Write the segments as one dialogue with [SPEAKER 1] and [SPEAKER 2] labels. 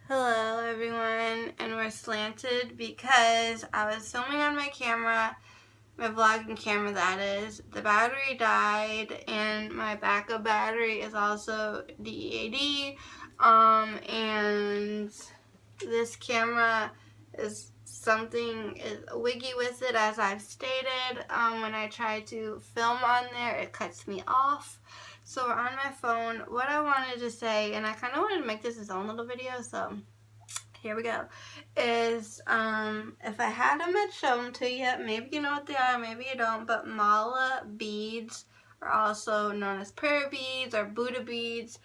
[SPEAKER 1] Hello everyone, and we're slanted because I was filming on my camera, my vlogging camera that is. The battery died and my backup battery is also DEAD. And this camera is wiggy with it, as I've stated. When I try to film on there, it cuts me off. So we're on my phone. What I wanted to say, and I kind of wanted to make this its own little video, so here we go, is if I hadn't shown them to you, maybe you know what they are, maybe you don't, but mala beads are also known as prayer beads or Buddha beads,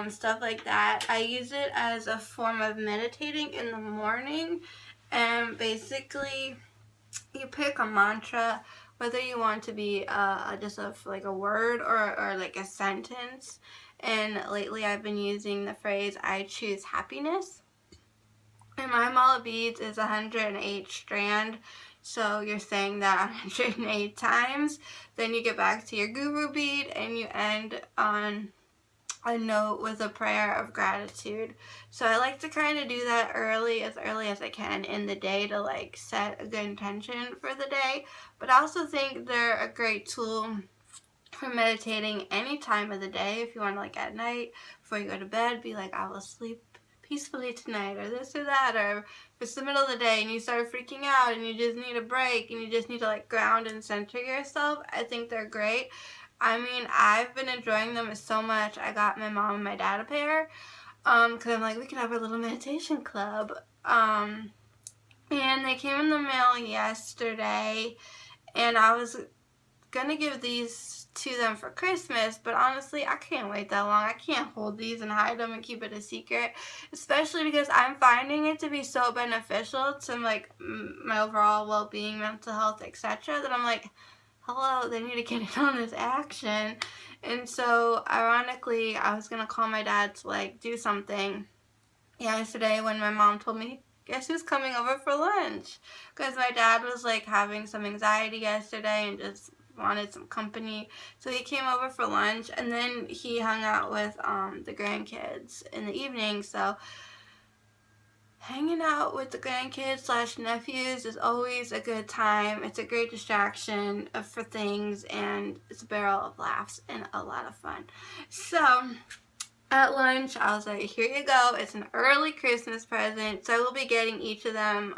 [SPEAKER 1] stuff like that. I use it as a form of meditating in the morning, and basically you pick a mantra, whether you want to be just like a word or like a sentence. And lately I've been using the phrase "I choose happiness." And my mala beads is 108 strand, so you're saying that 108 times. Then you get back to your guru bead and you end on a note with a prayer of gratitude. So I like to kind of do that as early as I can in the day to like set a good intention for the day. But I also think they're a great tool for meditating any time of the day. If you want to, like at night before you go to bed, be like, I will sleep peacefully tonight, or this or that, or if it's the middle of the day and you start freaking out and you just need a break and you just need to like ground and center yourself, I think they're great. I mean, I've been enjoying them so much. I got my mom and my dad a pair because I'm like, we could have a little meditation club. And they came in the mail yesterday, and I was gonna give these to them for Christmas, but honestly I can't wait that long. I can't hold these and hide them and keep it a secret, especially because I'm finding it to be so beneficial to like my overall well-being, mental health, etc., that I'm like, hello, they need to get in on this action. And so ironically, I was gonna call my dad to like do something yesterday when my mom told me, guess who's coming over for lunch? Because my dad was like having some anxiety yesterday and just wanted some company, so he came over for lunch, and then he hung out with the grandkids in the evening. So hanging out with the grandkids / nephews is always a good time. It's a great distraction for things, and it's a barrel of laughs and a lot of fun. So at lunch, I was like, here you go. It's an early Christmas present. So I will be getting each of them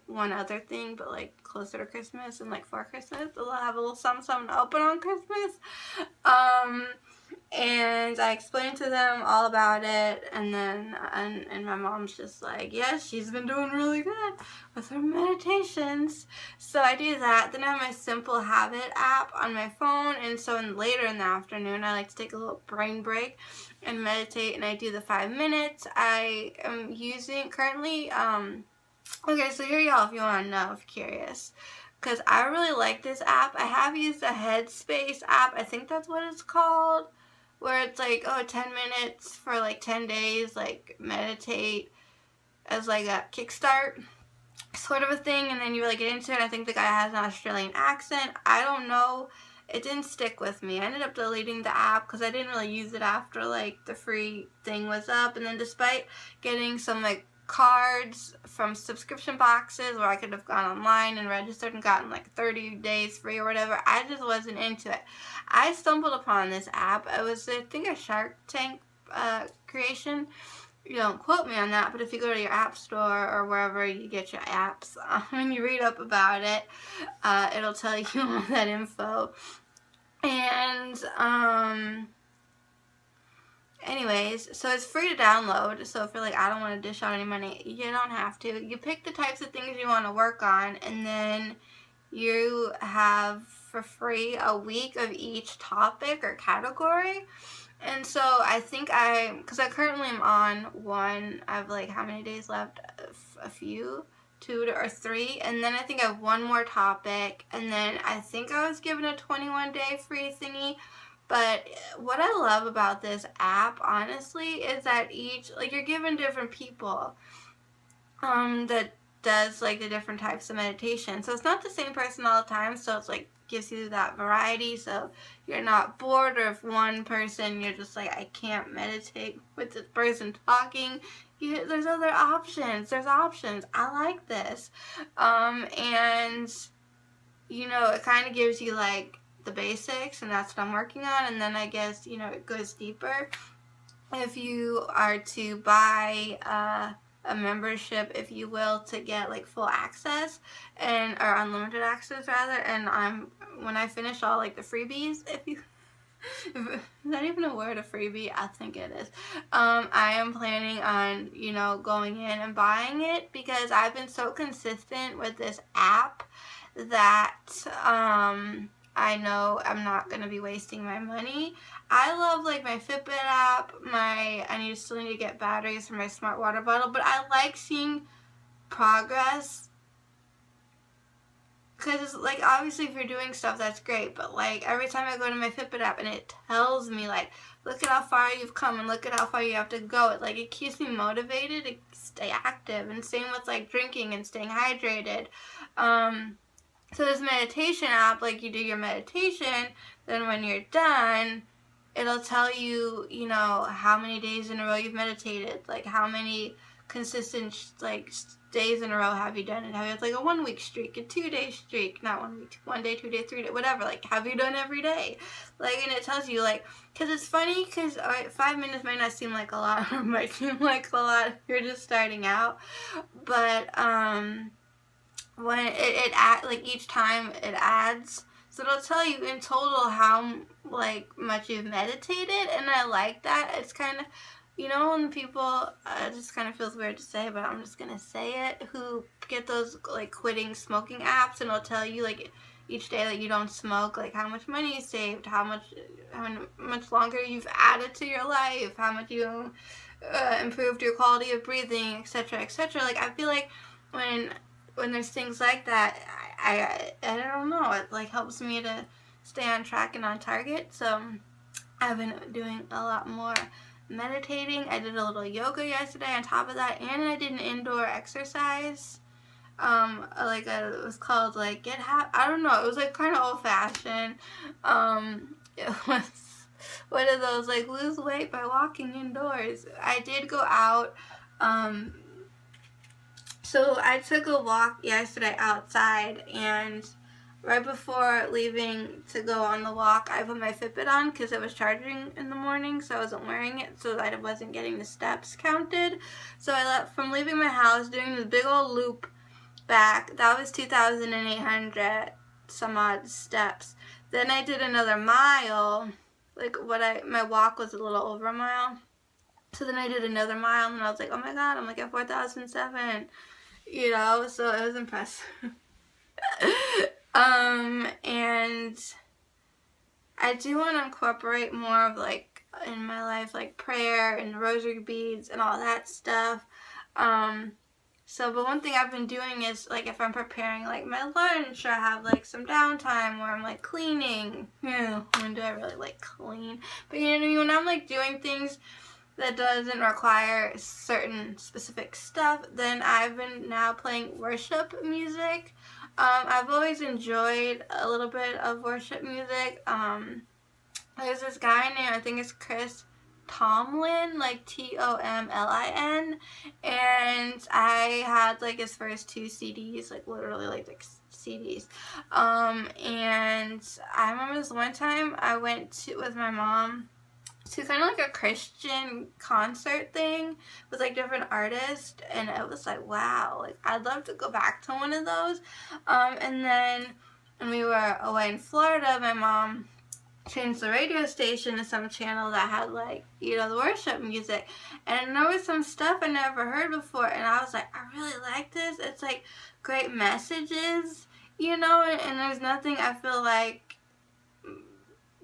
[SPEAKER 1] one other thing, but like closer to Christmas and like for Christmas. They'll have a little something to open on Christmas. And I explained to them all about it, and then and my mom's just like, yes, she's been doing really good with her meditations. So I do that. Then I have my Simple Habit app on my phone, and so later in the afternoon I like to take a little brain break and meditate, and I do the 5 minutes. I am using currently okay, so here y'all, if you want to know, if you're curious, because I really like this app. I have used a Headspace app, I think that's what it's called, where it's like, 10 minutes for like 10 days, like meditate as like a kickstart sort of a thing, and then you really get into it. I think the guy has an Australian accent. I don't know. It didn't stick with me. I ended up deleting the app because I didn't really use it after like the free thing was up, and then despite getting some like cards from subscription boxes where I could have gone online and registered and gotten like 30 days free or whatever, I just wasn't into it. I stumbled upon this app. It was, I think, a Shark Tank creation. You don't quote me on that, but if you go to your app store or wherever you get your apps and you read up about it, it'll tell you all that info. And anyways, so it's free to download. So if you're like, I don't want to dish out any money, you don't have to. You pick the types of things you want to work on, and then you have for free a week of each topic or category. And so I think because I currently am on one, I have like how many days left? A few, 2 or 3, and then I think I have one more topic, and then I think I was given a 21-day free thingy. But what I love about this app, honestly, is that you're given different people that does like the different types of meditation. So it's not the same person all the time, so it's like gives you that variety, so you're not bored, or if one person you're just like, I can't meditate with this person talking. There's other options. There's options. I like this. And it kind of gives you like the basics, and that's what I'm working on. And then I guess it goes deeper if you are to buy a membership, if you will, to get like full access or unlimited access rather. And when I finish all like the freebies, is that even a word, a freebie? I think it is. I am planning on, going in and buying it, because I've been so consistent with this app that I know I'm not going to be wasting my money. I love like my Fitbit app, I still need to get batteries for my smart water bottle, but I like seeing progress. Because it's like, obviously if you're doing stuff, that's great, but like every time I go to my Fitbit app and it tells me like, look at how far you've come and look at how far you have to go, it keeps me motivated to stay active. And same with like drinking and staying hydrated. So this meditation app, like you do your meditation, then when you're done, it'll tell you, how many days in a row you've meditated, like how many consistent days in a row have you done it? Have you had like a 1 week streak, a 2 day streak, not 1 week, 1 day, 2 day, 3 day, whatever, like have you done every day? And it tells you because it's funny, because 5 minutes might not seem like a lot, or might seem like a lot if you're just starting out, but when it each time it adds, so it'll tell you in total how much you've meditated, and I like that. It's kind of, when people, it just kind of feels weird to say, but I'm just gonna say it, who get those quitting smoking apps, and it'll tell you each day that you don't smoke, how much money you saved, how much longer you've added to your life, how much you improved your quality of breathing, etc., etc. I feel like when there's things like that, I don't know, it helps me to stay on track and on target. So I've been doing a lot more meditating. I did a little yoga yesterday on top of that, and I did an indoor exercise. It was called I don't know, it was kind of old fashioned. It was one of those lose weight by walking indoors. I did go out. So I took a walk yesterday outside, and right before leaving to go on the walk, I put my Fitbit on because it was charging in the morning, so I wasn't wearing it, so that I wasn't getting the steps counted. So I left from leaving my house, doing this big old loop back. That was 2,800 some odd steps. Then I did another mile. My walk was a little over a mile. So then I did another mile, and I was like, oh my god, I'm at 4,007. So it was impressive. And I do want to incorporate more of in my life, prayer and rosary beads and all that stuff. But one thing I've been doing is if I'm preparing my lunch, or I have some downtime where I'm cleaning. When do I really clean? But when I'm doing things that doesn't require certain specific stuff, then I've been now playing worship music. I've always enjoyed a little bit of worship music. There's this guy named, I think it's Chris Tomlin, Tomlin, and I had his first 2 CDs, literally CDs. And I remember this one time I went with my mom to kind of a Christian concert thing with different artists, and it was wow, I'd love to go back to one of those. And then when we were away in Florida, my mom changed the radio station to some channel that had the worship music, and there was some stuff I never heard before, and I was I really like this. It's great messages, and there's nothing I feel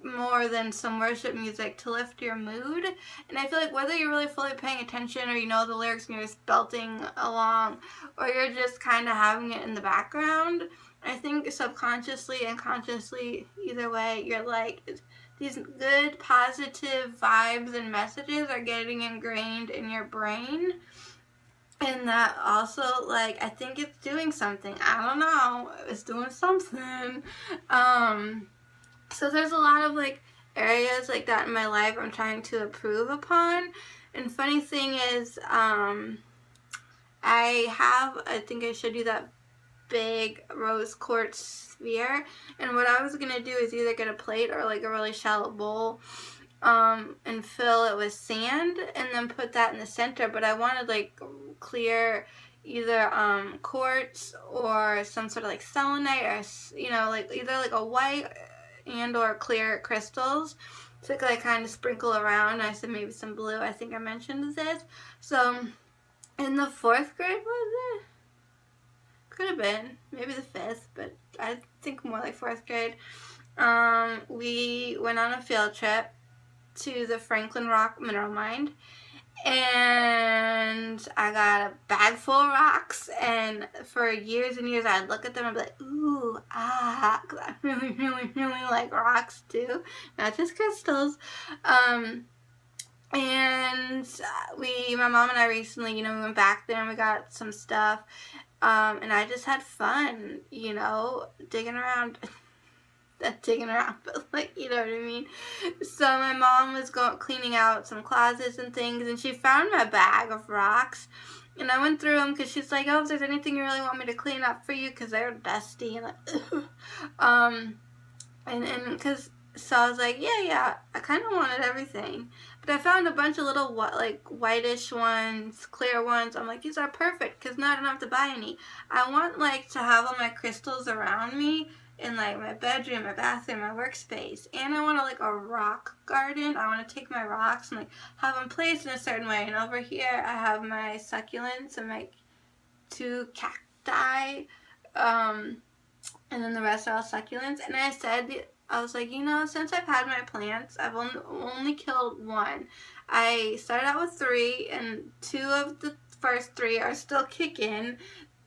[SPEAKER 1] more than some worship music to lift your mood. And I feel whether you're really fully paying attention, or the lyrics and you're just belting along, or you're just kind of having it in the background, I think subconsciously and consciously, either way, you're these good positive vibes and messages are getting ingrained in your brain. And that also, like, I think it's doing something. I don't know. It's doing something. So there's a lot of, like, areas like that in my life I'm trying to improve upon. And funny thing is, I think I showed you that big rose quartz sphere. And what I was going to do is either get a plate or, like, a really shallow bowl, and fill it with sand and then put that in the center. But I wanted, like, clear either quartz or some sort of, like, selenite, or, you know, like, either, like, a white and or clear crystals to, like, kind of sprinkle around. I said maybe some blue. I think I mentioned this. So in the 4th grade, was it? Could have been. Maybe the 5th, but I think more like 4th grade. We went on a field trip to the Franklin Rock Mineral Mine, and I got a bag full of rocks, and for years and years I'd look at them and be like, ooh, because I really, really, really like rocks too, not just crystals. And my mom and I recently, we went back there and we got some stuff, and I just had fun, digging around. Digging around, but, like, you know what I mean? So my mom was cleaning out some closets and things, and she found my bag of rocks, and I went through them because she's like, oh, if there's anything you really want me to clean up for you, because they're dusty, and because, so I was like, yeah, I kind of wanted everything, but I found a bunch of little, like, whitish ones, clear ones. I'm like, these are perfect, because now I don't have to buy any. I want, like, to have all my crystals around me, in, like, my bedroom, my bathroom, my workspace. And I want, like, a rock garden. I want to take my rocks and, like, have them placed in a certain way. And over here, I have my succulents and my 2 cacti. And then the rest are all succulents. And I was like, since I've had my plants, I've only killed 1. I started out with 3, and 2 of the first 3 are still kicking.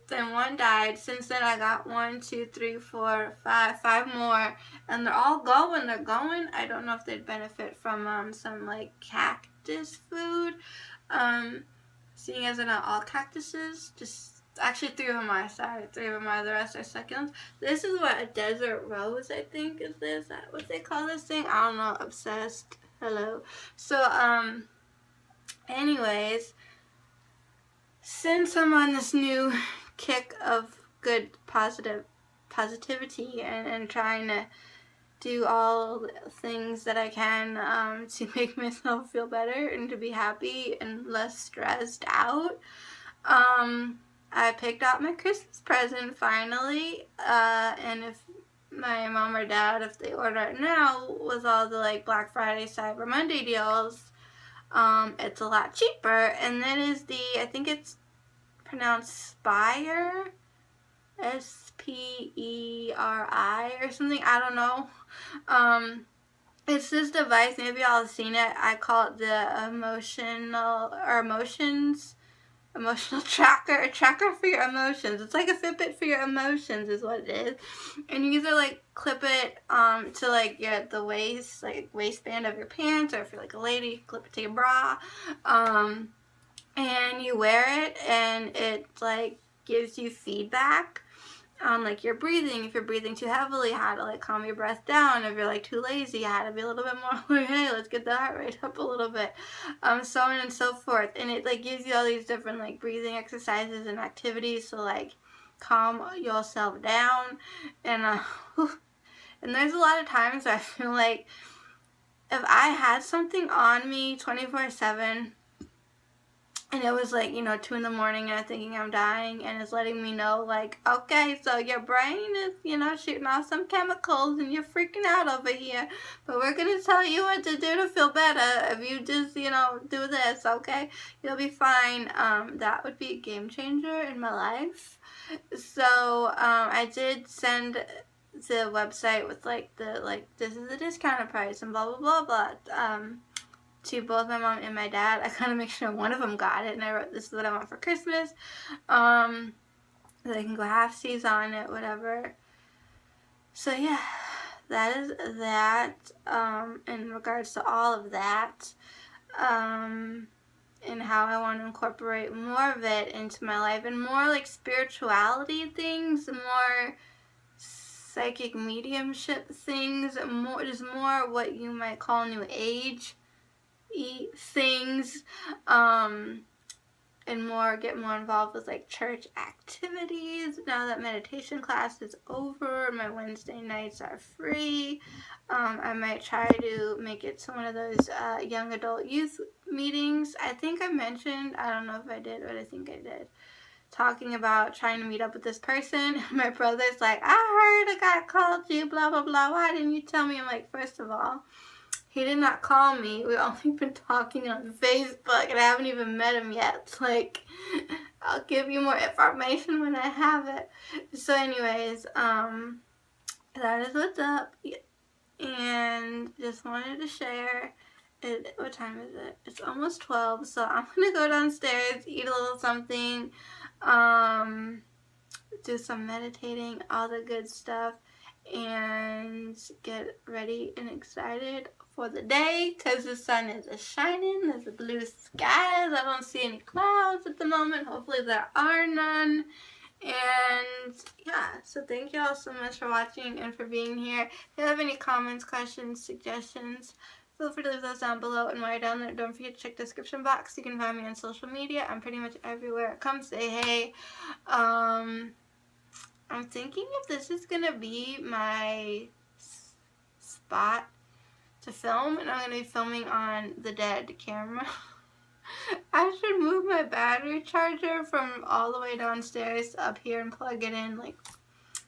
[SPEAKER 1] Then 1 died. Since then, I got 1, 2, 3, 4, 5 more, and they're all going. They're going. I don't know if they'd benefit from some, like, cactus food. Seeing as they're not all cactuses, just actually 3 of them are. Sorry, 3 of them are. The rest are succulents. This is what a desert rose, I think, is this. Is that what they call this thing? I don't know. Obsessed. Hello. So anyways, since I'm on this new kick of good positivity and trying to do all the things that I can to make myself feel better and to be happy and less stressed out, I picked out my Christmas present finally, and if my mom or dad, if they order it now with all the, like, Black Friday, Cyber Monday deals, it's a lot cheaper. And that is I think it's pronounced Spire, Speri or something. I don't know. It's this device. Maybe y'all have seen it. I call it the emotional tracker, a tracker for your emotions. It's like a Fitbit for your emotions is what it is. And you either, like, clip it to, like, the waist, like, waistband of your pants, or if you're, like, a lady, you clip it to your bra. And you wear it, and it, like, gives you feedback on, like, your breathing. If you're breathing too heavily, how to, like, calm your breath down. If you're, like, too lazy, how to be a little bit more like, hey, let's get the heart rate up a little bit. So on and so forth. And it, like, gives you all these different, like, breathing exercises and activities to, like, calm yourself down. And and there's a lot of times where I feel like if I had something on me 24/7, and it was, like, 2 in the morning, and I'm thinking I'm dying, and it's letting me know, like, okay, so your brain is, shooting off some chemicals, and you're freaking out over here, but we're going to tell you what to do to feel better. If you just, do this, okay, you'll be fine. That would be a game changer in my life. So, I did send the website with, like, this is the discounted price, and blah, blah, blah, blah, to both my mom and my dad. I kind of make sure one of them got it, and I wrote, this is what I want for Christmas. They can go half-seas on it, whatever. So yeah, that is that, in regards to all of that. and how I want to incorporate more of it into my life, and more like spirituality things, more psychic mediumship things, more just more what you might call new age things, and get more involved with like church activities now that meditation class is over. My Wednesday nights are free. I might try to make it to one of those young adult youth meetings. I think I mentioned, I don't know if I did, but I think I did, talking about trying to meet up with this person. My brother's like, I heard a guy called you, blah, blah, blah. Why didn't you tell me? I'm like, first of all, he did not call me. We've only been talking on Facebook, and I haven't even met him yet. Like, I'll give you more information when I have it. So anyways, that is what's up. And just wanted to share it. What time is it? It's almost 12, so I'm gonna go downstairs, eat a little something, do some meditating, all the good stuff, and get ready and excited for the day, because the sun is shining. There's a blue skies. I don't see any clouds at the moment. Hopefully there are none. And yeah, so thank you all so much for watching and for being here. If you have any comments, questions, suggestions, feel free to leave those down below. And while you're down there, don't forget to check the description box. You can find me on social media. I'm pretty much everywhere. Come say hey. I'm thinking if this is gonna be my spot to film, and I'm gonna be filming on the dead camera. I should move my battery charger from all the way downstairs up here and plug it in, like,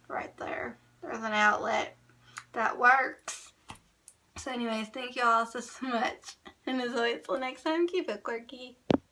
[SPEAKER 1] right there. There's an outlet that works. So anyways, thank you all so much. And as always, till next time, keep it quirky.